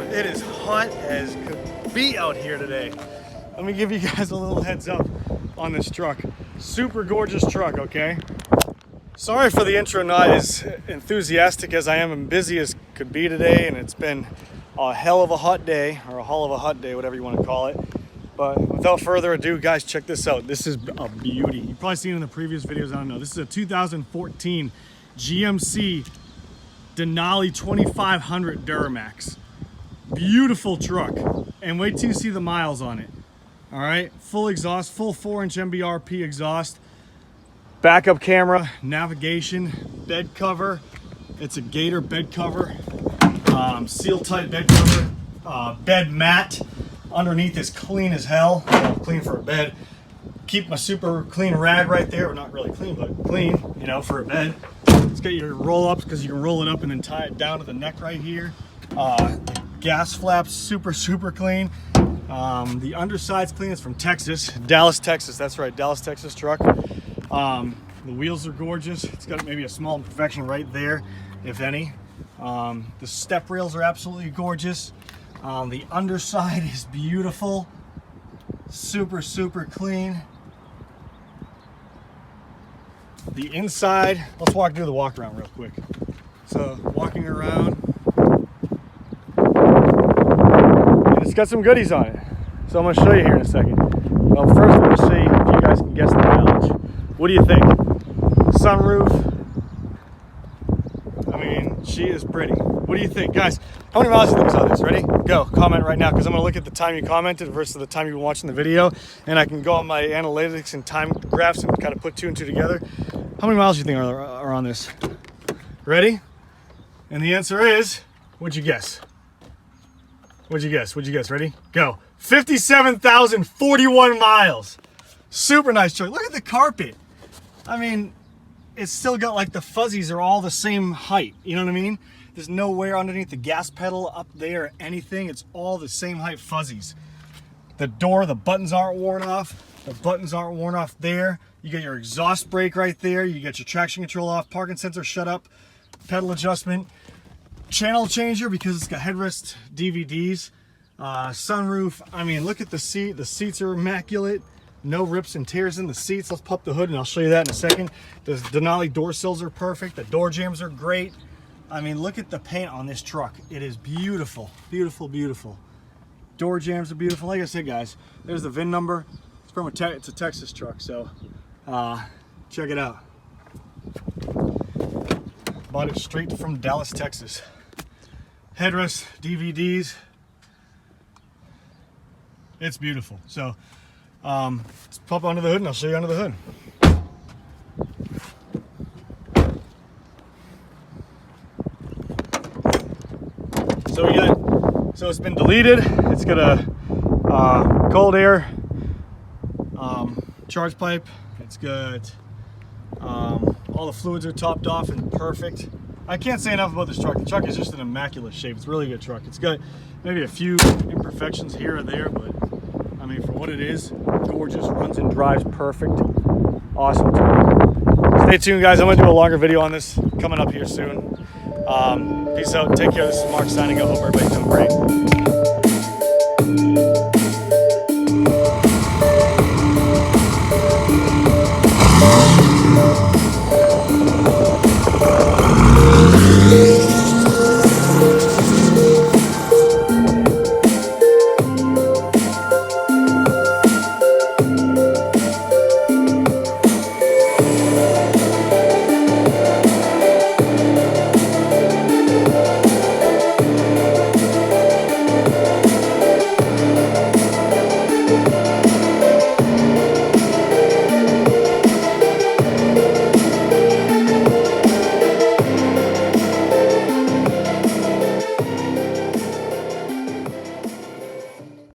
It is hot as could be out here today. Let me give you guys a little heads up on this truck. Super gorgeous truck, okay? Sorry for the intro not as enthusiastic as I am and busy as could be today, and it's been a hell of a hot day, or a hull of a hot day, whatever you want to call it. But without further ado, guys, check this out. This is a beauty. You've probably seen it in the previous videos, I don't know. This is a 2014 GMC Denali 2500 Duramax. Beautiful truck, and wait till you see the miles on it. All right, full exhaust, full 4-inch Mbrp exhaust, backup camera, navigation, bed cover. It's a Gator bed cover, seal tight bed cover, bed mat. Underneath is clean as hell, clean for a bed. Keep my super clean rag right there, or not really clean, but clean, you know, for a bed. It's got your roll ups because you can roll it up and then tie it down to the neck right here. Gas flaps super clean. The underside's clean. It's from Texas, Dallas, Texas. That's right, Dallas, Texas truck. The wheels are gorgeous. It's got maybe a small imperfection right there, if any. The step rails are absolutely gorgeous. The underside is beautiful, super clean. The inside, let's walk through the walk around real quick. So walking around, it's got some goodies on it, so I'm going to show you here in a second. Well, first I'm going to see if you guys can guess the mileage. What do you think? Sunroof. I mean, she is pretty. What do you think, guys? How many miles do you think is on this? Ready? Go. Comment right now, because I'm going to look at the time you commented versus the time you've been watching the video, and I can go on my analytics and time graphs and kind of put 2 and 2 together. How many miles do you think are on this? Ready? And the answer is, what'd you guess? What'd you guess? What'd you guess? Ready? Go. 57,041 miles. Super nice truck. Look at the carpet. I mean, it's still got like the fuzzies are all the same height. You know what I mean? There's no wear underneath the gas pedal up there or anything. It's all the same height fuzzies. The door, the buttons aren't worn off. The buttons aren't worn off there. You get your exhaust brake right there. You get your traction control off, parking sensor shut up, pedal adjustment. Channel changer because it's got headrest DVDs, sunroof. I mean, look at the seat. The seats are immaculate. No rips and tears in the seats. Let's pop the hood and I'll show you that in a second. The Denali door sills are perfect. The door jambs are great. I mean, look at the paint on this truck. It is beautiful, beautiful. Door jambs are beautiful. Like I said, guys, there's the VIN number. It's from it's a Texas truck, so check it out. Bought it straight from Dallas, Texas. Headrest, DVDs. It's beautiful. So let's pop onto the hood and I'll show you under the hood. So it's been deleted. It's got a cold air charge pipe. It's got all the fluids are topped off and perfect. I can't say enough about this truck. The truck is just in immaculate shape. It's a really good truck. It's got maybe a few imperfections here or there, but I mean, for what it is, gorgeous, runs and drives perfect. Awesome truck. Stay tuned, guys. I'm gonna do a longer video on this coming up here soon. Peace out. Take care. This is Mark signing out. Hope everybody's doing great.